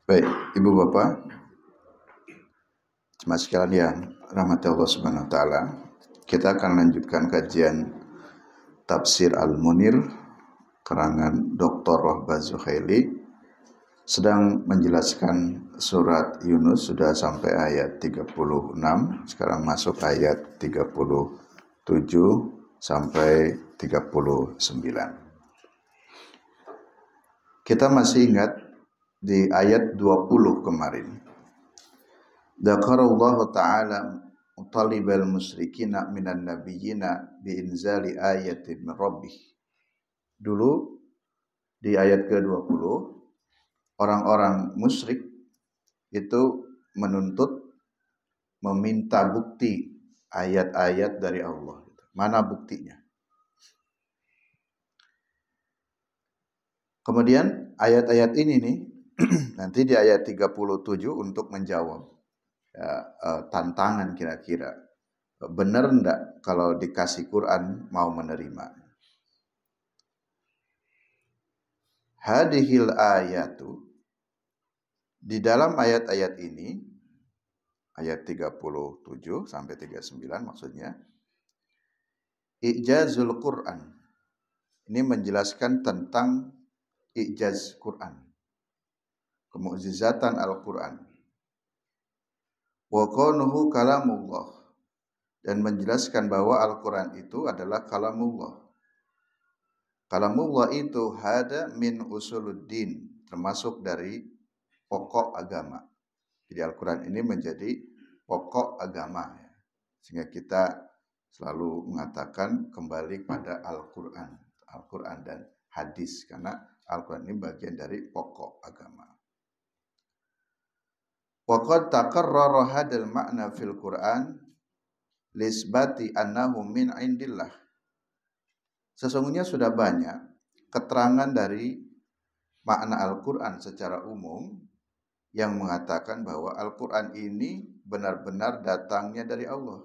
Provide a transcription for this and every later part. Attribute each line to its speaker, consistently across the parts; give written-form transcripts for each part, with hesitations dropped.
Speaker 1: Baik, Ibu Bapak, jemaah sekalian yang rahmati Allah Subhanahu wa taala, kita akan lanjutkan kajian Tafsir Al-Munir karangan Dr. Wahbah Zuhaili, sedang menjelaskan surat Yunus sudah sampai ayat 36, sekarang masuk ayat 37 sampai 39. Kita masih ingat di ayat 20 kemarin. Dzakarallahu ta'ala mutalibal musyrikina minan nabiyyina biinzali ayatin min rabbih. Dulu di ayat ke-20 orang-orang musyrik itu menuntut, meminta bukti ayat-ayat dari Allah. Mana buktinya? Kemudian ayat-ayat ini nih nanti di ayat 37 untuk menjawab tantangan kira-kira benar enggak kalau dikasih Quran mau menerima. Hadihil ayatu, di dalam ayat-ayat ini, ayat 37 sampai 39 maksudnya, Ijazul Quran. Ini menjelaskan tentang ijaz Quran, kemukjizatan Al-Quran. Wa kaunuhu kalamullah, dan menjelaskan bahwa Al-Quran itu adalah kalamullah. Kalamullah itu hada min usuluddin, termasuk dari pokok agama. Jadi Al-Quran ini menjadi pokok agama, sehingga kita selalu mengatakan kembali pada Al-Quran, Al-Quran dan hadis, karena Al-Quran ini bagian dari pokok agama. Wa qad taqarrara hadal ma'na fil Quran lisbati annahu min indillah. Sesungguhnya sudah banyak keterangan dari makna Al-Quran secara umum yang mengatakan bahwa Al-Quran ini benar-benar datangnya dari Allah.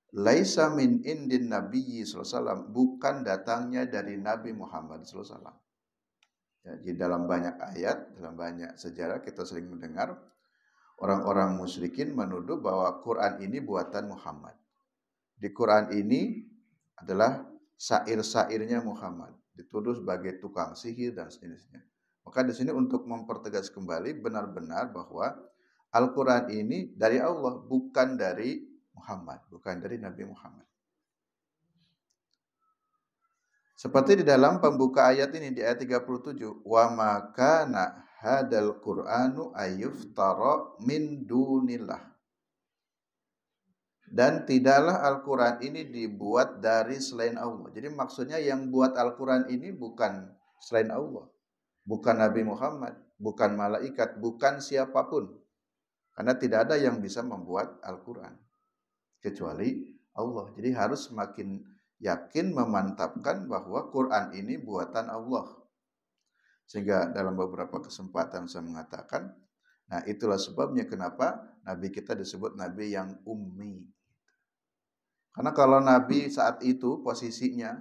Speaker 1: Laisa min indin nabiyyi sallallahu alaihi wasallam, bukan datangnya dari Nabi Muhammad sallallahu alaihi wasallam. Jadi dalam banyak ayat, dalam banyak sejarah kita sering mendengar orang-orang musyrikin menuduh bahwa Quran ini buatan Muhammad. Di Quran ini adalah syair-syairnya Muhammad, dituduh sebagai tukang sihir dan sejenisnya. Maka di sini untuk mempertegas kembali benar-benar bahwa Al-Quran ini dari Allah, bukan dari Muhammad, bukan dari Nabi Muhammad. Seperti di dalam pembuka ayat ini di ayat 37, wa ma kana hadal Qur'anu ayyuftara min dunillah. Dan tidaklah Al-Quran ini dibuat dari selain Allah. Jadi maksudnya yang buat Al-Quran ini bukan selain Allah, bukan Nabi Muhammad, bukan malaikat, bukan siapapun. Karena tidak ada yang bisa membuat Al-Quran kecuali Allah. Jadi harus semakin yakin, memantapkan bahwa Quran ini buatan Allah. Sehingga dalam beberapa kesempatan saya mengatakan, nah itulah sebabnya kenapa Nabi kita disebut Nabi yang ummi. Karena kalau Nabi saat itu posisinya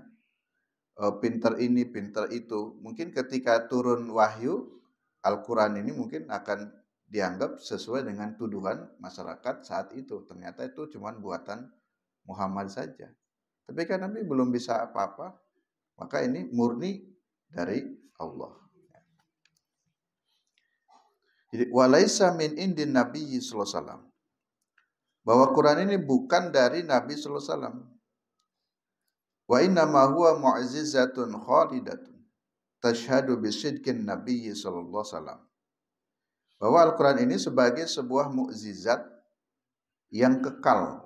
Speaker 1: pinter ini, pinter itu, mungkin ketika turun wahyu Al-Quran ini mungkin akan dianggap sesuai dengan tuduhan masyarakat saat itu. Ternyata itu cuma buatan Muhammad saja. Tapi kan Nabi belum bisa apa-apa, maka ini murni dari Allah. Jadi walaisa min indin nabiyyi sallallahu alaihi wasallam, bahwa Quran ini bukan dari Nabi sallallahu alaihi wasallam. Wa inna ma huwa mu'jizatun khalidatun tashhadu bisidqin nabiyyi sallallahu alaihi wasallam. Bahwa Al-Quran ini sebagai sebuah mukjizat yang kekal.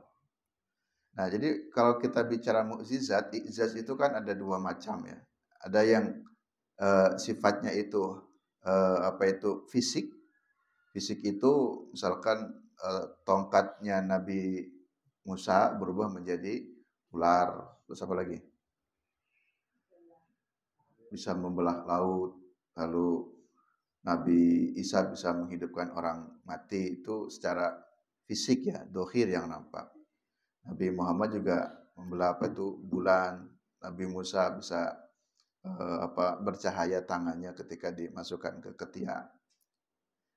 Speaker 1: Nah, jadi kalau kita bicara mukjizat, ijaz itu kan ada dua macam ya. Ada yang sifatnya itu fisik. Fisik itu misalkan tongkatnya Nabi Musa berubah menjadi ular. Terus apa lagi? Bisa membelah laut. Lalu Nabi Isa bisa menghidupkan orang mati, itu secara fisik ya, dohir yang nampak. Nabi Muhammad juga membelah bulan. Nabi Musa bisa bercahaya tangannya ketika dimasukkan ke ketiak.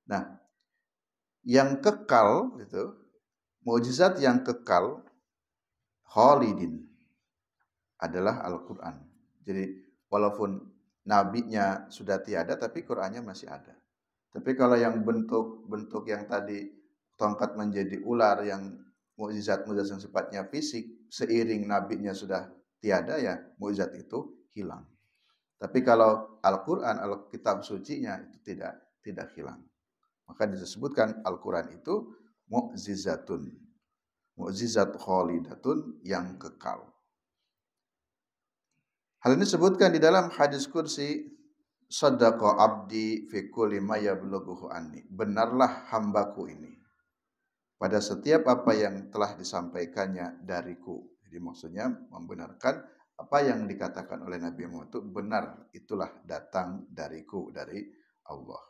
Speaker 1: Nah, yang kekal itu, mukjizat yang kekal khalidin adalah Al-Qur'an. Jadi walaupun nabinya sudah tiada tapi Qur'annya masih ada. Tapi kalau yang bentuk-bentuk yang tadi tongkat menjadi ular yang mukjizat-mukjizat yang sifatnya fisik, seiring nabinya sudah tiada ya mukjizat itu hilang. Tapi kalau Al-Qur'an, Alkitab sucinya itu tidak hilang. Maka disebutkan Al-Qur'an itu mukjizatun. Mukjizat khalidatun yang kekal. Hal ini disebutkan di dalam hadis kursi, Shadaqa abdi fi kulli ma yablughu anni. Benarlah hambaku ini pada setiap apa yang telah disampaikannya dariku. Jadi maksudnya membenarkan apa yang dikatakan oleh Nabi Muhammad itu benar, itulah datang dariku, dari Allah.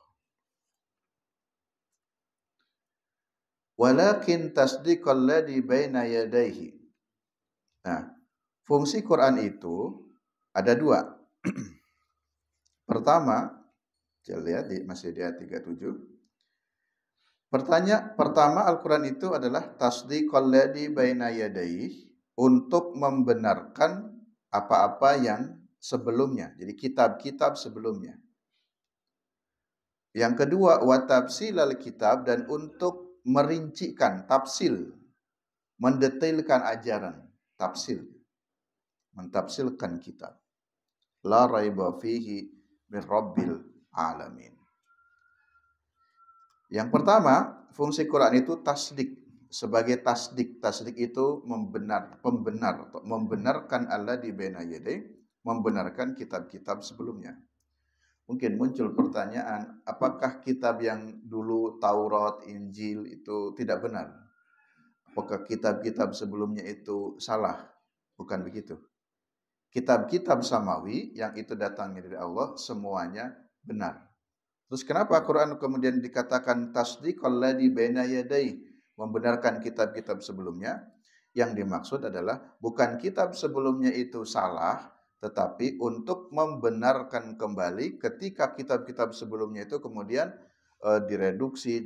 Speaker 1: Walakin tasdiqal ladzi baina yadayhi. Nah, fungsi Quran itu ada dua. Pertama, saya lihat masih di ayat 37. Pertama Al-Quran itu adalah tasdiqal ladzi baina yadayhi, untuk membenarkan apa-apa yang sebelumnya. Jadi kitab-kitab sebelumnya. Yang kedua, wa tafsilal kitab, dan untuk merincikan, tafsil, mendetailkan ajaran, tafsil, mentafsilkan kitab. La raiba fihi min rabbil alamin. Yang pertama, fungsi Quran itu tasdik, sebagai tasdik. Tasdik itu pembenar atau membenarkan Allah di baina yadayhi, membenarkan kitab-kitab sebelumnya. Mungkin muncul pertanyaan, apakah kitab yang dulu Taurat, Injil itu tidak benar? Apakah kitab-kitab sebelumnya itu salah? Bukan begitu. Kitab-kitab samawi yang itu datangnya dari Allah semuanya benar. Terus kenapa Quran kemudian dikatakan tasdiqal ladzi baina yadayhi, membenarkan kitab-kitab sebelumnya? Yang dimaksud adalah bukan kitab sebelumnya itu salah, tetapi untuk membenarkan kembali ketika kitab-kitab sebelumnya itu kemudian direduksi,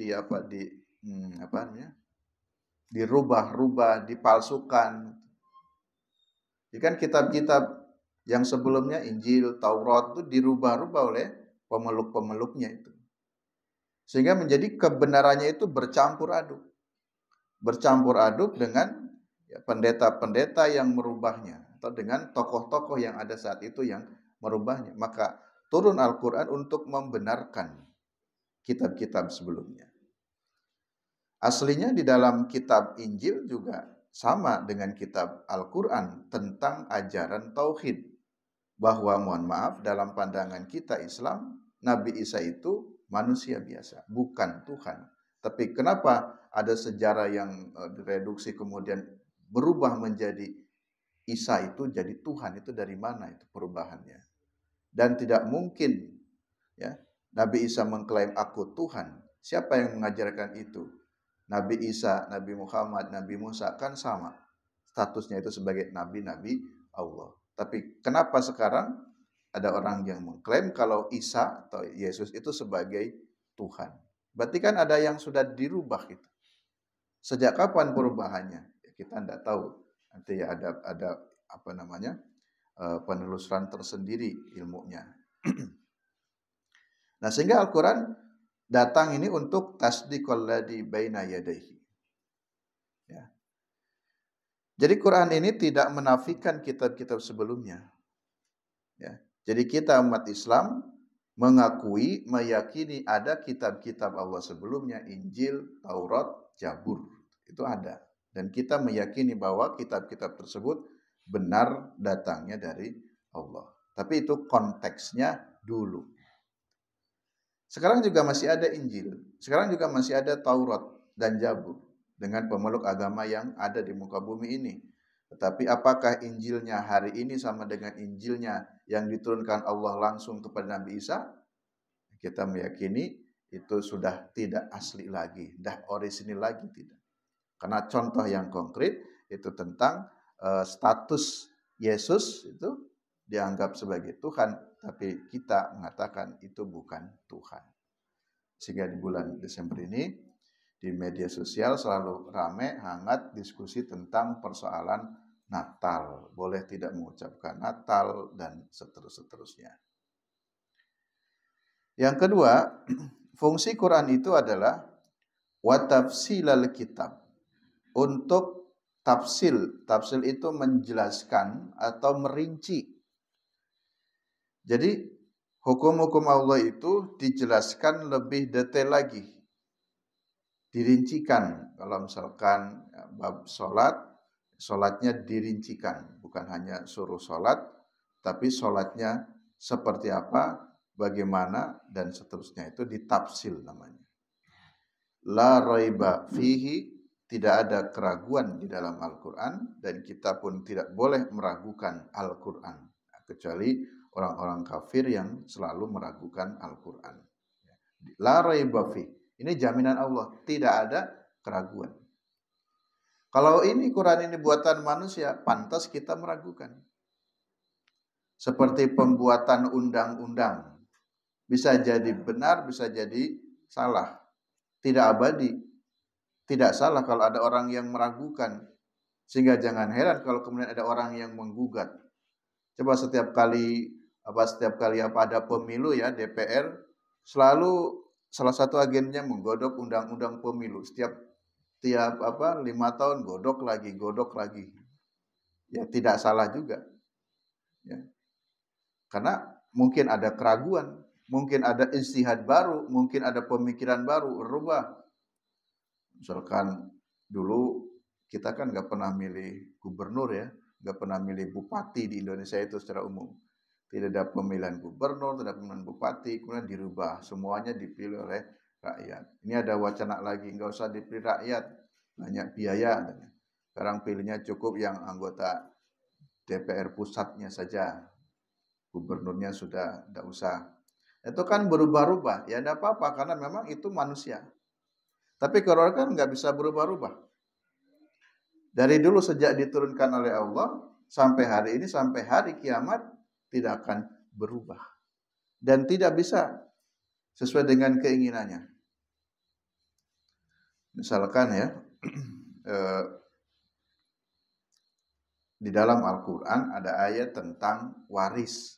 Speaker 1: dirubah-rubah, dipalsukan. Jadi kan kitab-kitab yang sebelumnya Injil, Taurat itu dirubah-rubah oleh pemeluk-pemeluknya itu. Sehingga menjadi kebenarannya itu bercampur aduk. Bercampur aduk dengan pendeta-pendeta yang merubahnya, atau dengan tokoh-tokoh yang ada saat itu yang merubahnya. Maka turun Al-Quran untuk membenarkan kitab-kitab sebelumnya. Aslinya di dalam kitab Injil juga sama dengan kitab Al-Quran tentang ajaran tauhid. Bahwa mohon maaf, dalam pandangan kita Islam, Nabi Isa itu manusia biasa, bukan Tuhan. Tapi kenapa ada sejarah yang direduksi kemudian berubah menjadi Isa itu jadi Tuhan, itu dari mana itu perubahannya? Dan tidak mungkin ya Nabi Isa mengklaim aku Tuhan. Siapa yang mengajarkan itu? Nabi Isa, Nabi Muhammad, Nabi Musa kan sama. Statusnya itu sebagai nabi-nabi Allah. Tapi kenapa sekarang ada orang yang mengklaim kalau Isa atau Yesus itu sebagai Tuhan? Berarti kan ada yang sudah dirubah gitu. Sejak kapan perubahannya? Ya, kita tidak tahu. Nanti ya ada penelusuran tersendiri ilmunya. Nah, sehingga Al-Quran datang ini untuk tasdiqal ladzi baina yadayhi. Ya. Jadi Quran ini tidak menafikan kitab-kitab sebelumnya. Ya. Jadi kita umat Islam mengakui, meyakini ada kitab-kitab Allah sebelumnya, Injil, Taurat, Zabur. Itu ada. Dan kita meyakini bahwa kitab-kitab tersebut benar datangnya dari Allah. Tapi itu konteksnya dulu. Sekarang juga masih ada Injil. Sekarang juga masih ada Taurat dan Zabur dengan pemeluk agama yang ada di muka bumi ini. Tetapi apakah Injilnya hari ini sama dengan Injilnya yang diturunkan Allah langsung kepada Nabi Isa? Kita meyakini itu sudah tidak asli lagi, dah orisinil lagi tidak. Karena contoh yang konkret itu tentang status Yesus itu dianggap sebagai Tuhan, tapi kita mengatakan itu bukan Tuhan. Sehingga di bulan Desember ini di media sosial selalu ramai, hangat diskusi tentang persoalan Natal. Boleh tidak mengucapkan Natal dan seterusnya. Yang kedua, fungsi Quran itu adalah wa tafsilal kitab. Untuk tafsil. Tafsil itu menjelaskan atau merinci. Jadi hukum-hukum Allah itu dijelaskan lebih detail lagi. Dirincikan. Kalau misalkan bab sholatnya dirincikan. Bukan hanya suruh sholat, tapi sholatnya seperti apa, bagaimana, dan seterusnya. Itu ditafsil namanya. La raiba fihi, tidak ada keraguan di dalam Al-Quran, dan kita pun tidak boleh meragukan Al-Quran, kecuali orang-orang kafir yang selalu meragukan Al-Quran. La raiba fihi, ini jaminan Allah, tidak ada keraguan. Kalau ini Quran ini buatan manusia, pantas kita meragukan. Seperti pembuatan undang-undang, bisa jadi benar, bisa jadi salah. Tidak abadi, tidak salah kalau ada orang yang meragukan. Sehingga jangan heran kalau kemudian ada orang yang menggugat. Coba setiap kali ada pemilu ya, DPR selalu salah satu agennya menggodok undang-undang pemilu. Setiap 5 tahun godok lagi. Ya tidak salah juga. Ya. Karena mungkin ada keraguan, mungkin ada ijtihad baru, mungkin ada pemikiran baru, rubah. Misalkan dulu kita kan nggak pernah milih gubernur ya, nggak pernah milih bupati di Indonesia itu secara umum. Tidak ada pemilihan gubernur, tidak ada pemilihan bupati, kemudian dirubah, semuanya dipilih oleh rakyat. Ini ada wacana lagi, nggak usah dipilih rakyat, banyak biaya. Sekarang pilihnya cukup yang anggota DPR pusatnya saja. Gubernurnya sudah tidak usah. Itu kan berubah-ubah. Ya tidak apa-apa karena memang itu manusia. Tapi Quran kan nggak bisa berubah-ubah. Dari dulu sejak diturunkan oleh Allah sampai hari ini, sampai hari kiamat tidak akan berubah. Dan tidak bisa sesuai dengan keinginannya. Misalkan ya, di dalam Al-Quran ada ayat tentang waris.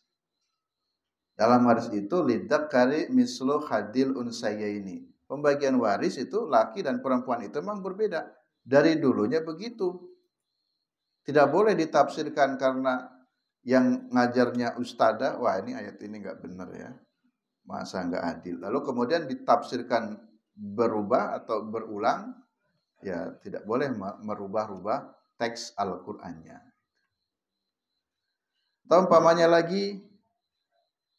Speaker 1: Dalam waris itu lidzakari mislu hadil unsayaini. Pembagian waris itu laki dan perempuan itu memang berbeda. Dari dulunya begitu. Tidak boleh ditafsirkan karena yang ngajarnya ustadzah, wah ini ayat ini nggak benar ya. Masa nggak adil. Lalu kemudian ditafsirkan berubah atau berulang, ya tidak boleh merubah-rubah teks Al-Qur'annya. Atau umpamanya lagi,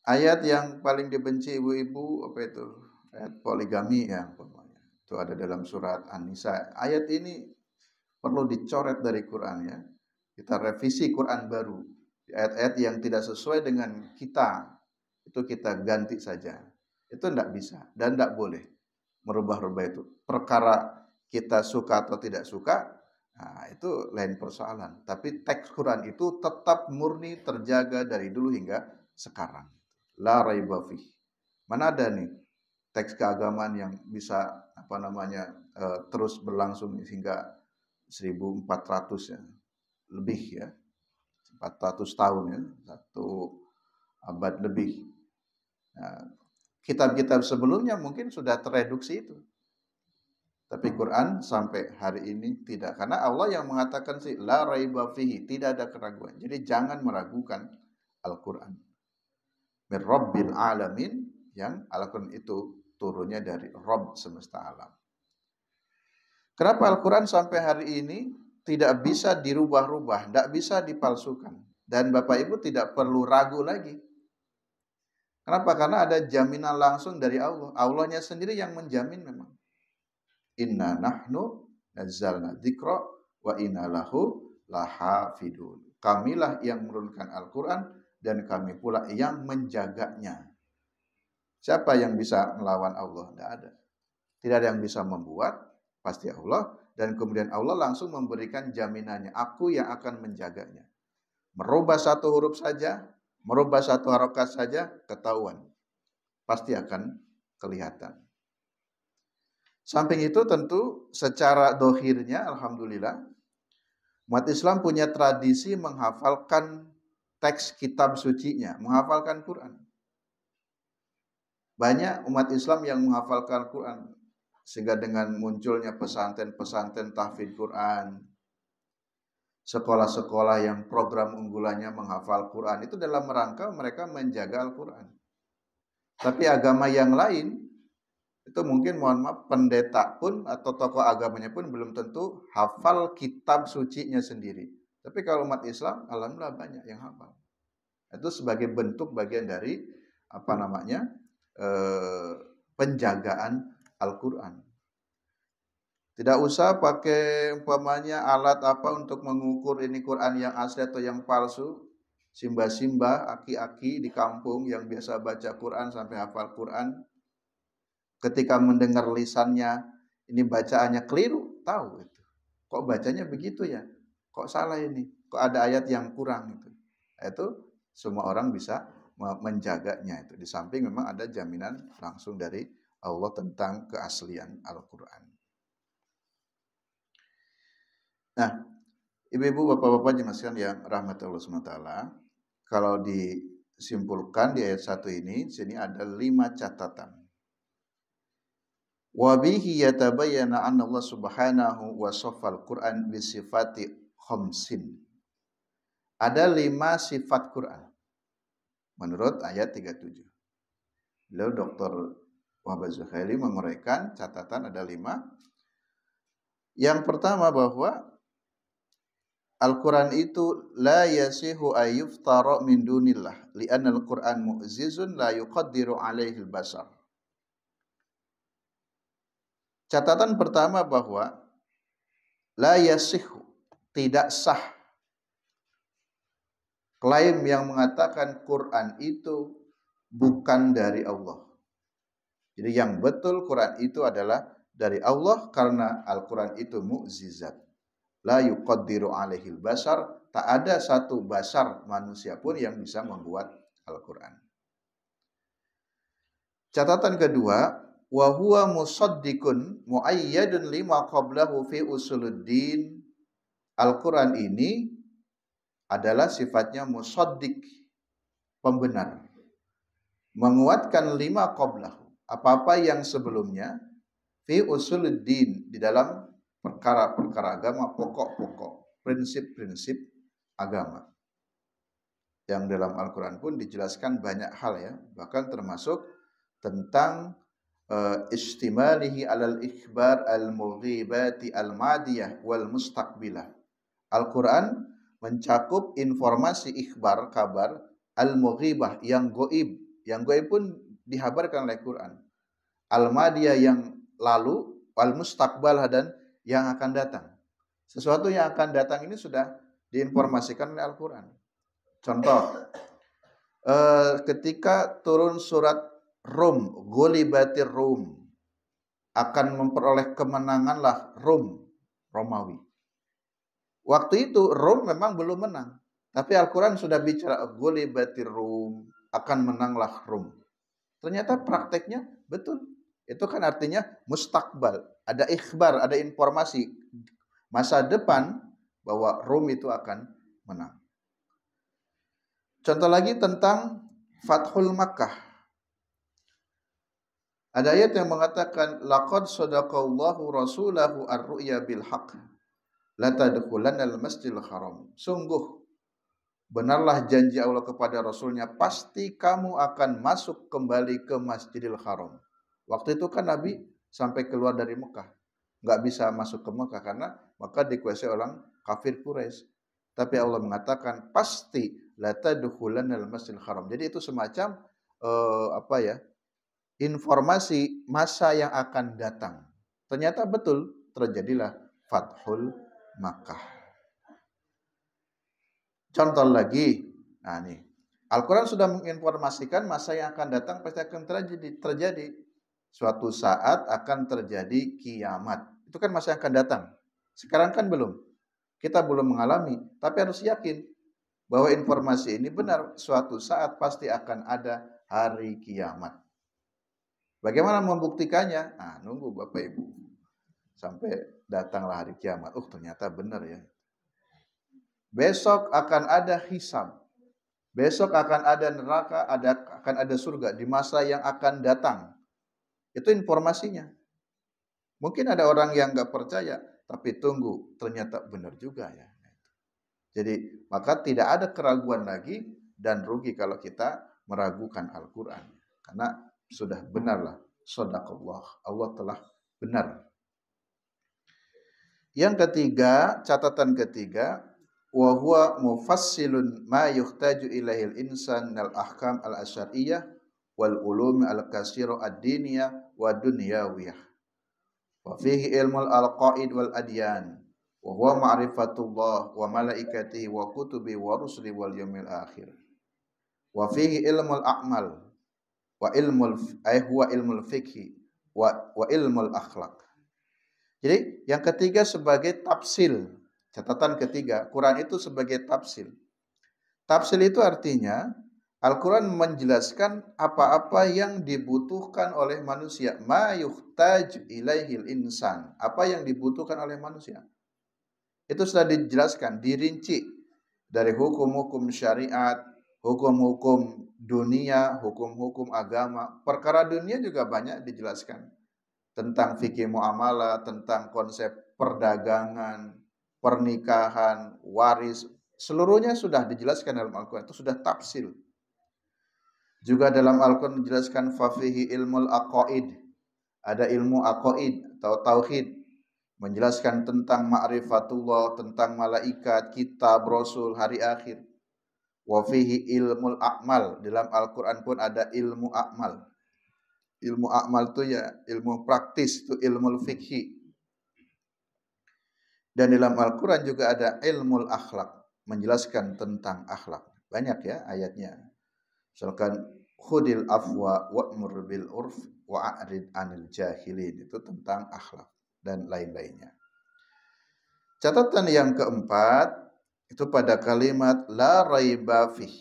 Speaker 1: ayat yang paling dibenci ibu-ibu apa itu? Ayat poligami ya, itu ada dalam surat An-Nisa. Ayat ini perlu dicoret dari Quran ya. Kita revisi Quran baru. Ayat-ayat yang tidak sesuai dengan kita, itu kita ganti saja. Itu tidak bisa dan tidak boleh merubah-rubah itu. Perkara kita suka atau tidak suka, nah itu lain persoalan. Tapi teks Quran itu tetap murni terjaga dari dulu hingga sekarang. La raiba fih. Mana ada nih teks keagamaan yang bisa terus berlangsung hingga 1400 ya, lebih ya, 400 tahun ya, 1 abad lebih. Nah, kitab-kitab sebelumnya mungkin sudah tereduksi itu. Tapi Quran sampai hari ini tidak. Karena Allah yang mengatakan sih la raiba fihi, tidak ada keraguan. Jadi jangan meragukan Al-Quran. Min Rabbil Alamin, yang Al-Quran itu turunnya dari Rabb semesta alam. Kenapa Al-Quran sampai hari ini tidak bisa dirubah-rubah, tidak bisa dipalsukan. Dan Bapak Ibu tidak perlu ragu lagi. Kenapa? Karena ada jaminan langsung dari Allah. Allahnya sendiri yang menjamin memang. Inna nahnu nazzalna dzikra wa inna lahu lahafidun. Kamilah yang menurunkan Al-Quran dan kami pula yang menjaganya. Siapa yang bisa melawan Allah? Tidak ada. Tidak ada yang bisa membuat, pasti Allah. Dan kemudian Allah langsung memberikan jaminannya. Aku yang akan menjaganya. Merubah satu huruf saja, merubah satu harokat saja, ketahuan. Pasti akan kelihatan. Samping itu tentu secara dohirnya, alhamdulillah, umat Islam punya tradisi menghafalkan teks kitab sucinya, menghafalkan Quran. Banyak umat Islam yang menghafalkan Quran, sehingga dengan munculnya pesantren-pesantren tahfidz Quran, sekolah-sekolah yang program unggulannya menghafal Quran, itu dalam rangka mereka menjaga Al-Quran. Tapi agama yang lain, itu mungkin mohon maaf, pendeta pun atau tokoh agamanya pun belum tentu hafal kitab sucinya sendiri. Tapi kalau umat Islam, alhamdulillah banyak yang hafal. Itu sebagai bentuk bagian dari penjagaan Al-Quran. Tidak usah pakai umpamanya alat apa untuk mengukur ini Quran yang asli atau yang palsu. Simba-simba, aki-aki di kampung yang biasa baca Quran sampai hafal Quran, ketika mendengar lisannya ini bacaannya keliru, tahu itu. Kok bacanya begitu ya? Kok salah ini? Kok ada ayat yang kurang itu? Itu semua orang bisa menjaganya itu. Di samping memang ada jaminan langsung dari Allah tentang keaslian Al-Quran. Nah, ibu-ibu, bapak-bapak jemaah sekalian yang rahmati Allah SWT, kalau disimpulkan di ayat 1 ini, sini ada 5 catatan. Wa bihi yatabayyana anna Allah Subhanahu wa safal Quran bi sifati khamsin. Ada 5 sifat Quran menurut ayat 37. Beliau Dr. Wahab Zuhaili menguraikan catatan ada 5. Yang pertama bahwa Al-Quran itu la yasihu ayyuftara min dunillah li'anna al-Quran mu'zizun la yuqaddiru alaihi al-basar. Catatan pertama bahwa la yasihu, tidak sah klaim yang mengatakan Quran itu bukan dari Allah. Jadi yang betul Quran itu adalah dari Allah karena Al-Quran itu mu'zizat. La yuqaddiru alaihil basar, tak ada satu basar manusia pun yang bisa membuat Al-Quran. Catatan kedua, wa huwa musaddiqun muayyadun lima qablahu fi usuluddin. Al-Quran ini adalah sifatnya musaddiq, pembenar, menguatkan lima qablahu, apa-apa yang sebelumnya, fi usuluddin, di dalam perkara-perkara agama, pokok-pokok, prinsip-prinsip agama. Yang dalam Al-Quran pun dijelaskan banyak hal ya, bahkan termasuk tentang istimalihi alal ikhbar al-mughibati al-madiyah wal mustaqbilah. Al-Quran mencakup informasi ikhbar, kabar, al-mughibah, yang goib. Yang goib pun dihabarkan oleh Quran. Al-madiyah, yang lalu, wal-mustaqbalah, dan yang akan datang. Sesuatu yang akan datang ini sudah diinformasikan oleh Al-Quran. Contoh, ketika turun surat Rum, Ghulibatir Rum, akan memperoleh kemenanganlah Romawi. Waktu itu Rum memang belum menang, tapi Al-Quran sudah bicara Ghulibatir Rum, akan menanglah Rum. Ternyata prakteknya betul. Itu kan artinya mustakbal, ada ikhbar, ada informasi masa depan bahwa Rum itu akan menang. Contoh lagi tentang Fathul Makkah. Ada ayat yang mengatakan laqad sadaqallahu rasulahu ar-ru'ya bil haqq la tadkhulannal masjidil haram. Sungguh benarlah janji Allah kepada Rasulnya, pasti kamu akan masuk kembali ke Masjidil Haram. Waktu itu kan Nabi sampai keluar dari Mekah, nggak bisa masuk ke Mekah karena Mekah dikuasai orang kafir Quraisy. Tapi Allah mengatakan pasti la tadkhulannal Masjidil Haram. Jadi itu semacam informasi masa yang akan datang. Ternyata betul terjadilah Fathul Makkah. Contoh lagi, nah nih, Al-Quran sudah menginformasikan masa yang akan datang pasti akan terjadi. Suatu saat akan terjadi kiamat. Itu kan masa yang akan datang. Sekarang kan belum. Kita belum mengalami, tapi harus yakin bahwa informasi ini benar. Suatu saat pasti akan ada hari kiamat. Bagaimana membuktikannya? Nah, nunggu Bapak Ibu. Sampai datanglah hari kiamat. Ternyata benar ya. Besok akan ada hisab. Besok akan ada neraka, akan ada surga di masa yang akan datang. Itu informasinya. Mungkin ada orang yang nggak percaya, tapi tunggu, ternyata benar juga ya. Jadi, maka tidak ada keraguan lagi dan rugi kalau kita meragukan Al-Quran. Karena sudah benarlah, shadaqallah, Allah telah benar. Yang ketiga, catatan ketiga, wa huwa mufassilun ma yuhtaju ilaihil insan minal ahkam al-asyariyah wal ulum al-kasira ad-diniyah wa dunyawiyah. Wa fihi ilmul al-qaid wal adyan wa huwa ma'rifatullah wa malaikatihi wa kutubi wa rusuli wal yawmil akhir. Wa fihi ilmul a'mal wa ilmul fiqhi wa ilmul akhlaq. Jadi yang ketiga sebagai tafsil. Catatan ketiga, Quran itu sebagai tafsil. Tafsil itu artinya Al-Quran menjelaskan apa-apa yang dibutuhkan oleh manusia. Ma yuhtaj ilaihil insan. Apa yang dibutuhkan oleh manusia. Itu sudah dijelaskan, dirinci. Dari hukum-hukum syariat, hukum-hukum dunia, hukum-hukum agama. Perkara dunia juga banyak dijelaskan. Tentang fikih muamalah, tentang konsep perdagangan, pernikahan, waris. Seluruhnya sudah dijelaskan dalam Al-Quran. Itu sudah tafsil. Juga dalam Al-Quran menjelaskan fafihi ilmul aqaid. Ada ilmu aqaid atau tauhid. Menjelaskan tentang ma'rifatullah, tentang malaikat, kitab, rasul, hari akhir. Wafihi ilmul a'mal. Dalam Al-Quran pun ada ilmu a'mal. Ilmu a'mal itu ya ilmu praktis, itu ilmu fikhi. Dan dalam Al-Quran juga ada ilmu akhlak. Menjelaskan tentang akhlak. Banyak ya ayatnya. Misalkan khudil afwa wa'mur bil urf wa'arid anil jahilin, itu tentang akhlak dan lain-lainnya. Catatan yang keempat itu pada kalimat la raiba fih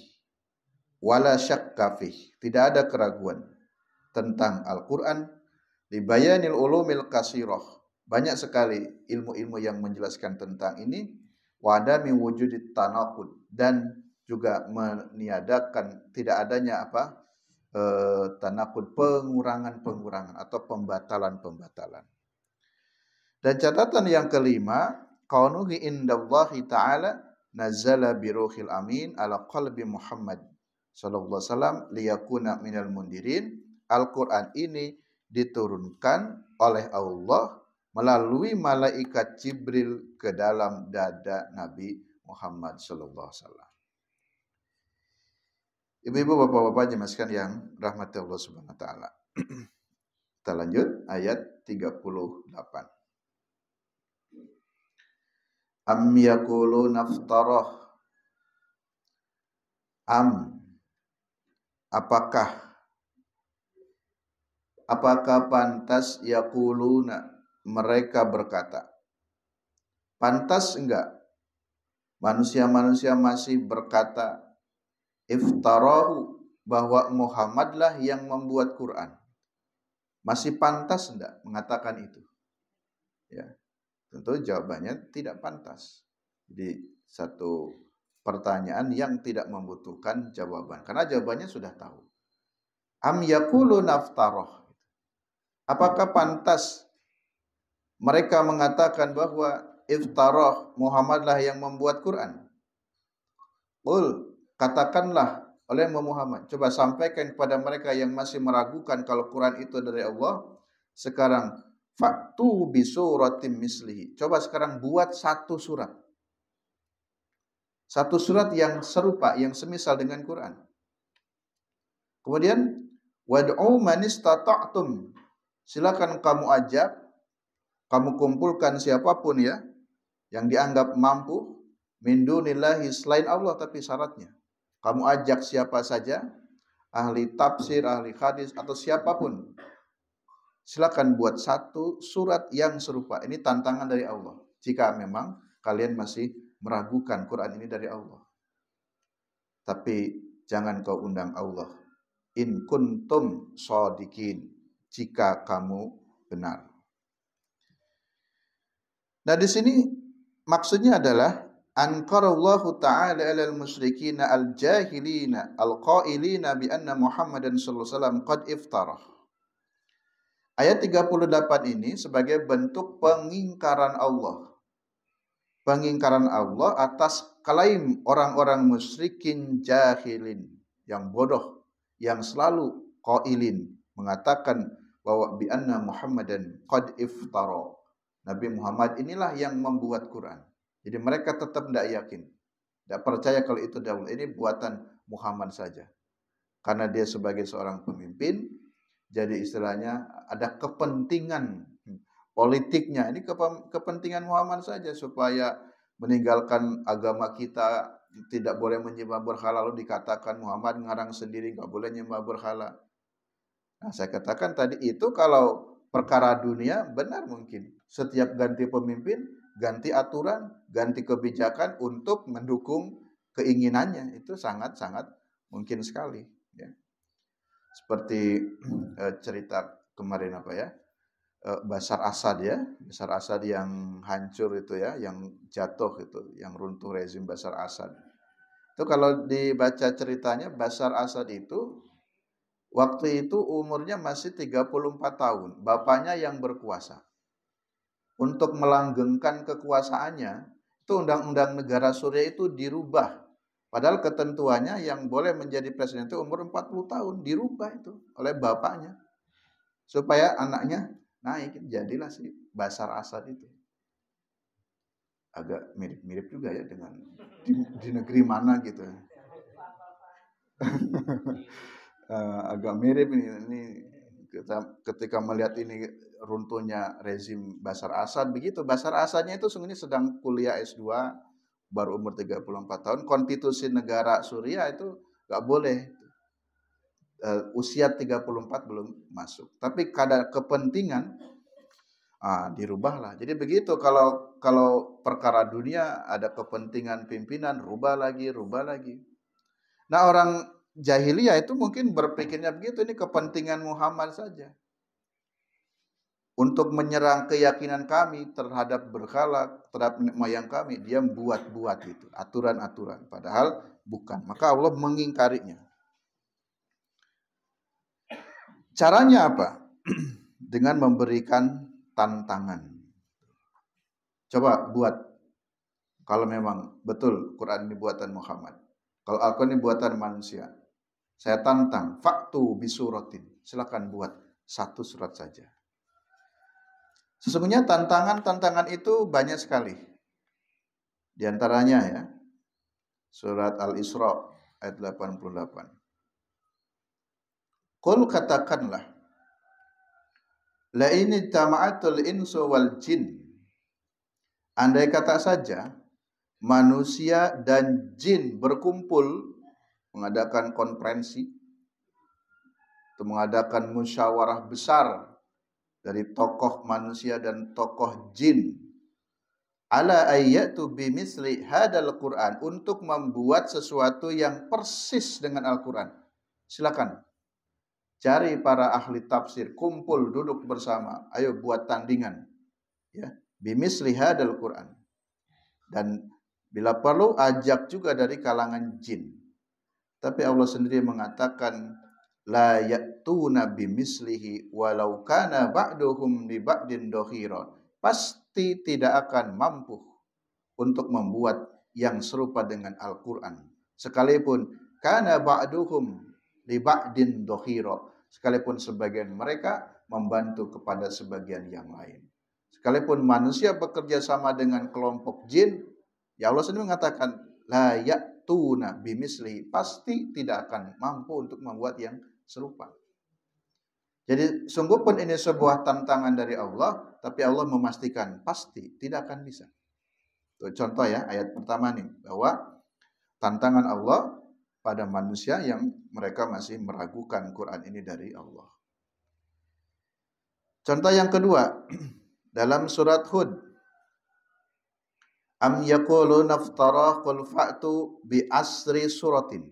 Speaker 1: wala syakka fih, tidak ada keraguan tentang Al-Qur'an, libayanil ulumil kasirah, banyak sekali ilmu-ilmu yang menjelaskan tentang ini, wa adami wujudit tanaqud, dan juga meniadakan tidak adanya tanaqud, pengurangan-pengurangan atau pembatalan-pembatalan. Dan catatan yang kelima, kaunuhi indallahi ta'ala nazala biruhil amin ala qalbi Muhammad sallallahu alaihi wasallam liyakuna minal mundirin. Al-Qur'an ini diturunkan oleh Allah melalui malaikat Jibril ke dalam dada Nabi Muhammad sallallahu alaihi wasallam. Ibu-ibu, bapak-bapak jemaah sekalian yang rahmati Allah Subhanahu wa taala. Kita lanjut ayat 38. Am yaquluna naftarah. Apakah pantas yaquluna, mereka berkata. Pantas enggak manusia-manusia masih berkata iftarahu, bahwa Muhammadlah yang membuat Quran. Masih pantas enggak mengatakan itu? Ya. Tentu jawabannya tidak pantas. Jadi satu pertanyaan yang tidak membutuhkan jawaban. Karena jawabannya sudah tahu. Am yaqulu naftarah. Apakah pantas mereka mengatakan bahwa iftarah, Muhammadlah yang membuat Quran? Qul, katakanlah oleh Muhammad. Coba sampaikan kepada mereka yang masih meragukan kalau Quran itu dari Allah. Sekarang, faktu bisuratim mislihi. Coba sekarang buat satu surat. Satu surat yang serupa, yang semisal dengan Quran. Kemudian, wad'u man istata'tum. Silakan kamu ajak, kamu kumpulkan siapapun ya, yang dianggap mampu, min dunillahi, selain Allah, tapi syaratnya. Kamu ajak siapa saja, ahli tafsir, ahli hadis, atau siapapun. Silakan buat satu surat yang serupa. Ini tantangan dari Allah. Jika memang kalian masih meragukan Quran ini dari Allah. Tapi jangan kau undang Allah. In kuntum shadiqin. jika kamu benar. Nah, di sini maksudnya adalah anqarallahu ta'ala 'alal musyrikina al-jahilina al-qailina bi anna Muhammadan sallallahu alaihi wasallam qad iftara. Ayat 38 ini sebagai bentuk pengingkaran Allah. Pengingkaran Allah atas klaim orang-orang musyrikin jahilin yang bodoh, yang selalu qailin mengatakan bahwa bi anna Muhammadan qad iftara. Nabi Muhammad inilah yang membuat Quran. Jadi mereka tetap tidak yakin, tidak percaya kalau itu dahulu. Ini buatan Muhammad saja. Karena dia sebagai seorang pemimpin, jadi istilahnya ada kepentingan politiknya. Ini kepentingan Muhammad saja supaya meninggalkan agama kita, tidak boleh menyembah berhala. Lalu dikatakan Muhammad ngarang sendiri, nggak boleh menyembah berhala. Nah, saya katakan tadi itu kalau perkara dunia benar mungkin. Setiap ganti pemimpin, ganti aturan, ganti kebijakan untuk mendukung keinginannya. Itu sangat-sangat mungkin sekali. Ya. Seperti cerita kemarin Bashar Assad ya. Bashar Assad yang hancur itu ya, yang jatuh itu, yang runtuh rezim Bashar Assad. Itu kalau dibaca ceritanya, Bashar Assad itu waktu itu umurnya masih 34 tahun. Bapaknya yang berkuasa. Untuk melanggengkan kekuasaannya, itu undang-undang negara Suriah itu dirubah. Padahal ketentuannya yang boleh menjadi presiden itu umur 40 tahun. Dirubah itu oleh bapaknya. Supaya anaknya naik. Jadilah si Bashar Assad itu. Agak mirip-mirip juga ya dengan di negeri mana gitu. Agak mirip ini ketika melihat ini runtuhnya rezim Bashar Assad begitu. Bashar Assadnya itu sungguhnya sedang kuliah S2 baru umur 34 tahun. Konstitusi negara Suriah itu nggak boleh usia 34 belum masuk. Tapi kada kepentingan dirubahlah. Jadi begitu kalau perkara dunia ada kepentingan pimpinan rubah lagi. Nah, orang jahiliyah itu mungkin berpikirnya begitu, ini kepentingan Muhammad saja. Untuk menyerang keyakinan kami terhadap berhala, terhadap moyang kami, dia buat itu, aturan-aturan. Padahal bukan. Maka Allah mengingkarinya. Caranya apa? Dengan memberikan tantangan. Coba buat. Kalau memang betul Quran ini buatan Muhammad. Kalau Al-Quran ini buatan manusia. Saya tantang. Faktu bisuratin. Silakan buat satu surat saja. Sesungguhnya tantangan itu banyak sekali. Di antaranya ya, surat Al-Isra ayat 88. Qul katakanlah, la ini tama'atul insu wal jin. Andai kata saja manusia dan jin berkumpul mengadakan konferensi, atau mengadakan musyawarah besar dari tokoh manusia dan tokoh jin, ala ayyatu bimisli hadal Quran, untuk membuat sesuatu yang persis dengan Al-Quran. Silakan cari para ahli tafsir, kumpul duduk bersama, ayo buat tandingan ya, bimisli hadal Quran. Dan bila perlu ajak juga dari kalangan jin. Tapi Allah sendiri mengatakan la ya'tuna bimislihi walau kana ba'duhum li ba'din dhahira. Pasti tidak akan mampu untuk membuat yang serupa dengan Al-Qur'an. Sekalipun kana ba'duhum li ba'din dhahira, sekalipun sebagian mereka membantu kepada sebagian yang lain. Sekalipun manusia bekerja sama dengan kelompok jin, ya Allah sendiri mengatakan la ya'tuna bimislihi, pasti tidak akan mampu untuk membuat yang serupa. Jadi sungguh pun ini sebuah tantangan dari Allah, tapi Allah memastikan pasti tidak akan bisa. Tuh, contoh ya ayat pertama nih, bahwa tantangan Allah pada manusia yang mereka masih meragukan Quran ini dari Allah. Contoh yang kedua dalam surat Hud, am yaquluna iftara qul fa'tu bi asri suwarin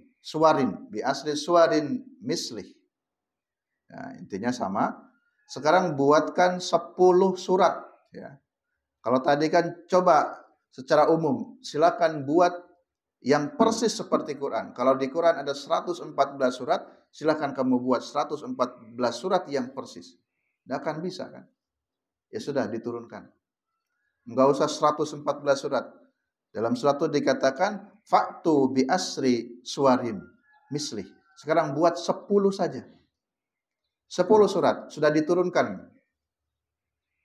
Speaker 1: misli. Nah, intinya sama. Sekarang buatkan 10 surat. Ya. Kalau tadi kan coba secara umum, silakan buat yang persis seperti Quran. Kalau di Quran ada 114 surat, silakan kamu buat 114 surat yang persis. Tidak akan bisa kan? Ya sudah diturunkan. Enggak usah 114 surat. Dalam surat itu dikatakan faktu bi asri suwarin misli. Sekarang buat 10 saja. 10 surat sudah diturunkan.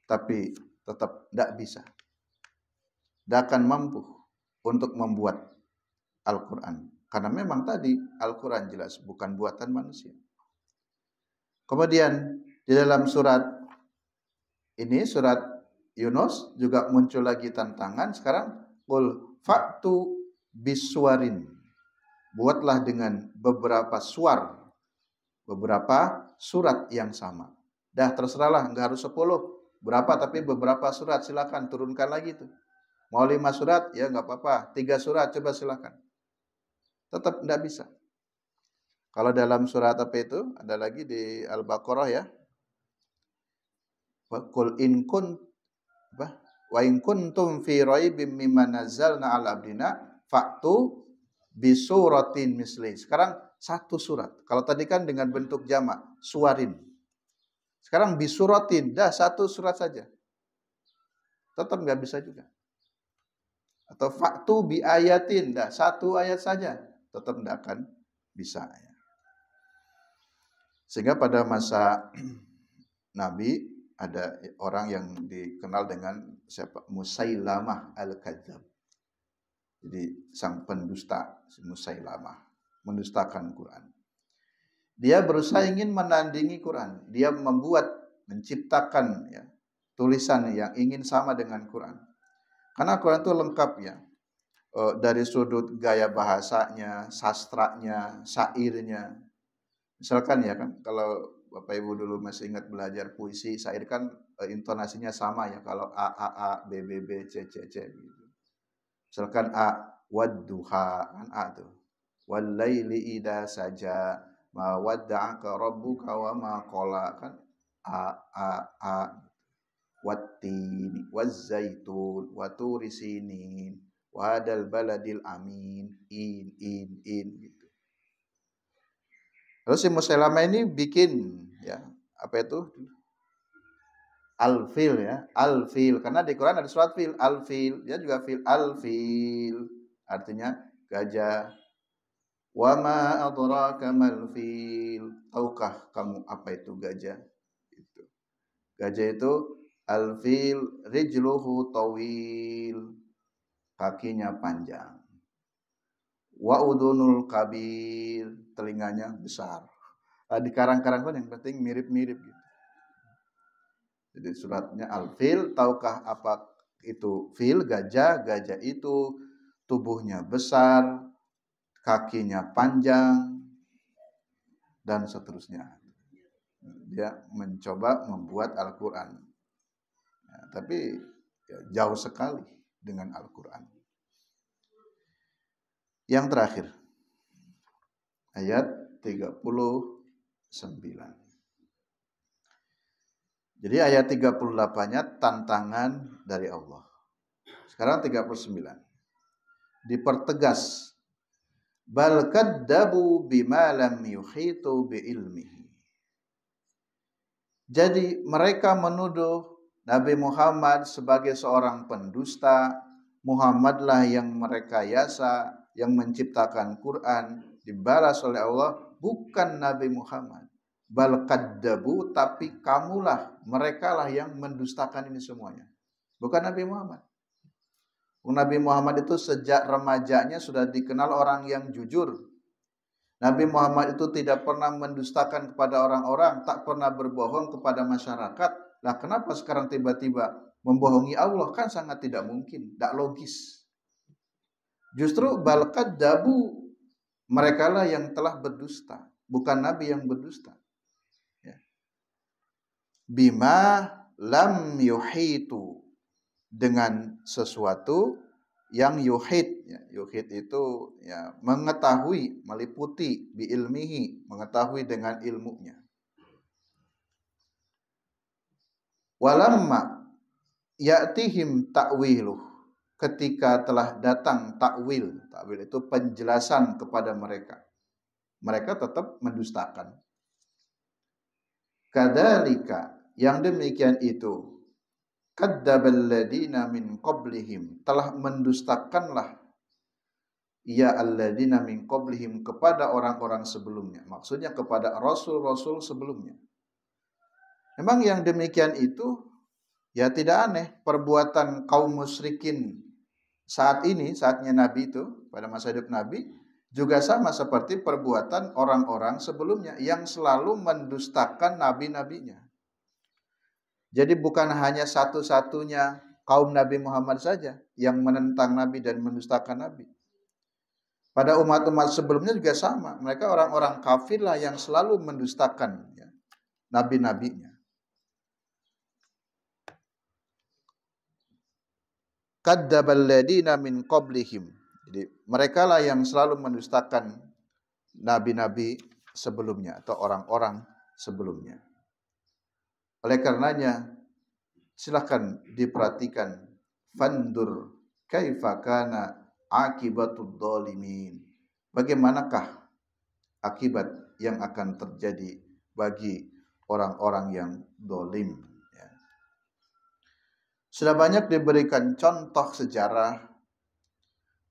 Speaker 1: Tapi tetap tidak bisa. Tidak akan mampu untuk membuat Al-Quran. Karena memang tadi Al-Quran jelas bukan buatan manusia. Kemudian di dalam surat ini, surat Yunus juga muncul lagi tantangan. Sekarang qul fa'tu biswarin. Buatlah dengan beberapa suar, beberapa surat yang sama. Dah terserahlah, enggak harus 10. Berapa tapi beberapa surat, silakan turunkan lagi tuh. Mau 5 surat ya enggak apa-apa, 3 surat coba silakan. Tetap enggak bisa. Kalau dalam surat apa itu? Ada lagi di Al-Baqarah ya. Qul in kun wa in kuntum fi raibim mimma nazzalna 'ala abdina fa'tu bisuratin misli. Sekarang satu surat. Kalau tadi kan dengan bentuk jamak, suwarin. Sekarang bisuratin, dah satu surat saja. Tetap enggak bisa juga. Atau faktu bi ayatin, dah satu ayat saja. Tetap enggak akan bisa ya. Sehingga pada masa Nabi ada orang yang dikenal dengan siapa? Musailamah al-Kadzab. Jadi sang pendusta, Musailamah, mendustakan Quran. Dia berusaha ingin menandingi Quran. Dia menciptakan ya, tulisan yang ingin sama dengan Quran. Karena Quran itu lengkap ya. Dari sudut gaya bahasanya, sastranya, syairnya. Misalkan ya kan, kalau Bapak Ibu dulu masih ingat belajar puisi, syair kan intonasinya sama ya. Kalau A, B, C, gitu. Misalkan A, wadduha, kan A tuh. Wallaili idza saja, ma wadda'aka rabbuka wa ma qala, kan A. Wattini, wazzaitun, waturi sinin, wadal baladil amin, in gitu. Terus si Musailamah ini bikin ya, apa itu? Al-fil ya, al-fil. Karena di Quran ada surat fil, al-fil. Dia juga fil, al-fil. Artinya gajah. Wa ma adraka mal fil. Tahukah kamu apa itu gajah? Itu. Gajah itu al-fil rijluhu tawil. Kakinya panjang. Wa udunul kabir. Telinganya besar. Di karang-karang kan yang penting mirip-mirip gitu. Jadi suratnya al-fil, tahukah apa itu fil, gajah? Gajah itu tubuhnya besar, kakinya panjang, dan seterusnya. Dia mencoba membuat Al-Quran. Ya, tapi ya, jauh sekali dengan Al-Quran. Yang terakhir, ayat 39. Jadi ayat 38-nya tantangan dari Allah. Sekarang 39. Dipertegas. Bal kaddabu bima lam yuhitu bi ilmihi. Jadi mereka menuduh Nabi Muhammad sebagai seorang pendusta. Muhammadlah yang merekayasa, yang menciptakan Quran, dibalas oleh Allah, bukan Nabi Muhammad. Bal kaddabu, tapi kamulah, merekalah yang mendustakan ini semuanya. Bukan Nabi Muhammad. Nabi Muhammad itu sejak remajanya sudah dikenal orang yang jujur. Nabi Muhammad itu tidak pernah mendustakan kepada orang-orang, tak pernah berbohong kepada masyarakat. Lah kenapa sekarang tiba-tiba membohongi Allah? Kan sangat tidak mungkin, tidak logis. Justru bal kaddabu, merekalah yang telah berdusta, bukan Nabi yang berdusta. Bima lam yuhitu, dengan sesuatu yang yuhit ya, yuhit itu ya mengetahui, meliputi, bi ilmihi, mengetahui dengan ilmunya. Walamma ya'tihim ta'wiluh, ketika telah datang takwil itu penjelasan kepada mereka, mereka tetap mendustakan. Kadzalika, yang demikian itu, kadzdzabal ladzina min qablihim, telah mendustakanlah ya alladzina min qablihim, kepada orang-orang sebelumnya, maksudnya kepada rasul-rasul sebelumnya. Memang yang demikian itu ya tidak aneh, perbuatan kaum musyrikin saat ini, saatnya Nabi itu, pada masa hidup Nabi, juga sama seperti perbuatan orang-orang sebelumnya yang selalu mendustakan nabi-nabinya. Jadi bukan hanya satu-satunya kaum Nabi Muhammad saja yang menentang Nabi dan mendustakan Nabi. Pada umat-umat sebelumnya juga sama. Mereka orang-orang kafir lah yang selalu mendustakan ya, nabi-nabinya. Kadzdzabal ladzina min qablihim. Jadi mereka lah yang selalu mendustakan nabi-nabi sebelumnya atau orang-orang sebelumnya. Oleh karenanya silakan diperhatikan, fandur kaifa kana akibatud dzalimin. Bagaimanakah akibat yang akan terjadi bagi orang-orang yang zalim. Ya. Sudah banyak diberikan contoh sejarah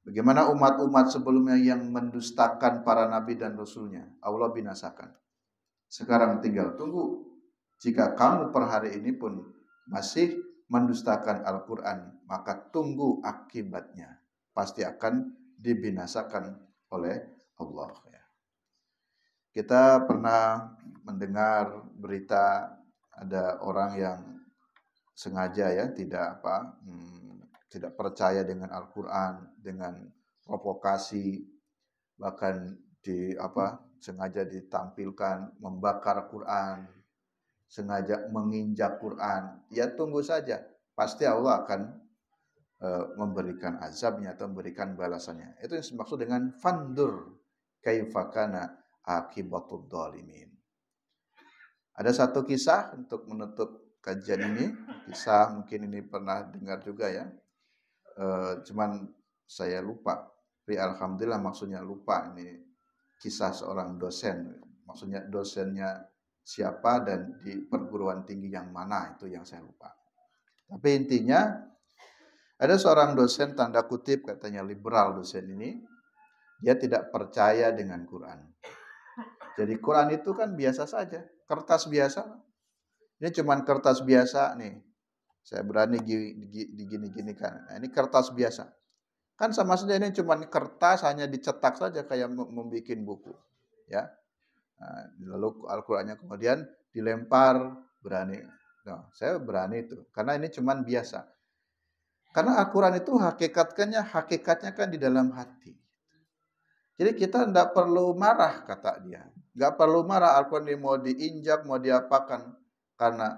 Speaker 1: bagaimana umat-umat sebelumnya yang mendustakan para nabi dan rasulnya, Allah binasakan. Sekarang tinggal tunggu, jika kamu per hari ini pun masih mendustakan Al-Quran, maka tunggu akibatnya. Pasti akan dibinasakan oleh Allah. Kita pernah mendengar berita ada orang yang sengaja ya tidak percaya dengan Al-Quran, dengan provokasi, bahkan sengaja ditampilkan membakar Quran, sengaja menginjak Quran. Ya tunggu saja, pasti Allah akan memberikan azabnya atau memberikan balasannya. Itu yang dimaksud dengan fandur kaifa kana akibatud dzalimin. Ada satu kisah untuk menutup kajian ini. Kisah mungkin ini pernah dengar juga ya. Cuman saya lupa. Tapi alhamdulillah maksudnya lupa ini kisah seorang dosen. Maksudnya dosennya siapa dan di perguruan tinggi yang mana, itu yang saya lupa. Tapi intinya ada seorang dosen, tanda kutip katanya liberal dosen ini, dia tidak percaya dengan Quran. Jadi Quran itu kan biasa saja, kertas biasa. Ini cuman kertas biasa nih. Saya berani digini-gini kan. Nah, ini kertas biasa. Kan sama saja ini cuman kertas, hanya dicetak saja kayak membuat buku. Ya. Nah, lalu Al-Qurannya kemudian dilempar, berani. Nah, saya berani itu, karena ini cuman biasa. Karena Al-Quran itu hakikatnya kan di dalam hati. Jadi kita tidak perlu marah, kata dia. Tidak perlu marah, Al-Quran ini mau diinjak, mau diapakan. Karena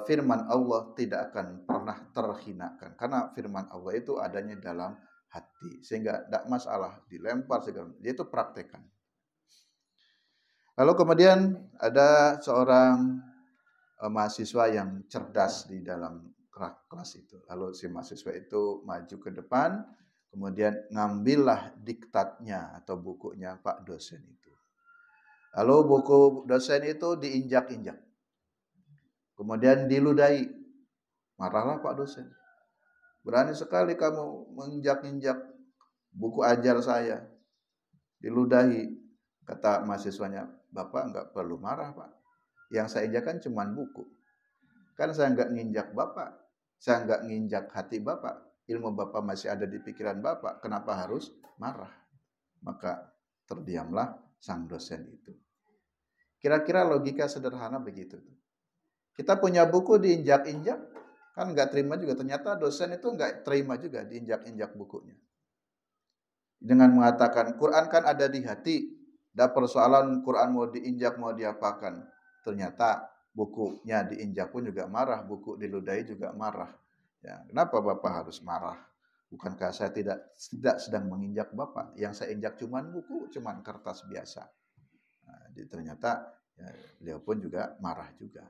Speaker 1: firman Allah tidak akan pernah terhinakan. Karena firman Allah itu adanya dalam hati. Sehingga tidak masalah dilempar, segala. Dia itu praktekan. Lalu kemudian ada seorang mahasiswa yang cerdas di dalam kelas itu. Lalu si mahasiswa itu maju ke depan, kemudian ngambillah diktatnya atau bukunya Pak dosen itu. Lalu buku dosen itu diinjak-injak. Kemudian diludahi. Marahlah Pak dosen. Berani sekali kamu menginjak-injak buku ajar saya. Diludahi. Kata mahasiswanya, Bapak enggak perlu marah Pak. Yang saya injak kan cuma buku. Kan saya enggak nginjak Bapak. Saya enggak nginjak hati Bapak. Ilmu Bapak masih ada di pikiran Bapak. Kenapa harus marah? Maka terdiamlah sang dosen itu. Kira-kira logika sederhana begitu. Kita punya buku diinjak-injak, kan enggak terima juga. Ternyata dosen itu enggak terima juga diinjak-injak bukunya. Dengan mengatakan, Quran kan ada di hati. Ada persoalan Quran mau diinjak, mau diapakan. Ternyata bukunya diinjak pun juga marah, buku diludahi juga marah. Ya, kenapa Bapak harus marah? Bukankah saya tidak sedang menginjak Bapak? Yang saya injak cuman buku, cuman kertas biasa. Nah, ternyata ya, beliau pun juga marah juga.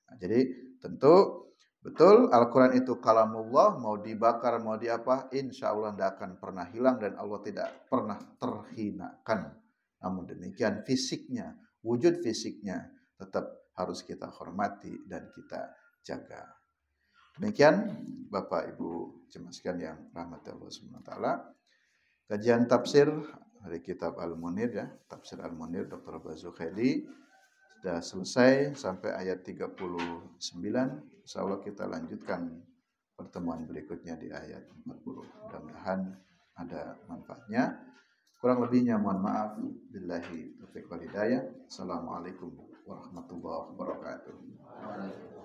Speaker 1: Nah, jadi tentu Betul, Al-Quran itu kalamullah, mau dibakar, mau diapa, insya Allah tidak akan pernah hilang dan Allah tidak pernah terhinakan. Namun demikian fisiknya, wujud fisiknya tetap harus kita hormati dan kita jaga. Demikian Bapak Ibu jemaah sekalian yang rahmati Allah SWT. Kajian tafsir dari kitab Al-Munir ya, tafsir Al-Munir Dr. Bazu Khairi sudah selesai sampai ayat 39. Insyaallah kita lanjutkan pertemuan berikutnya di ayat 40. Mudah-mudahan ada manfaatnya. Kurang lebihnya mohon maaf. Billahi taufiq wal hidayah. Assalamualaikum warahmatullahi wabarakatuh.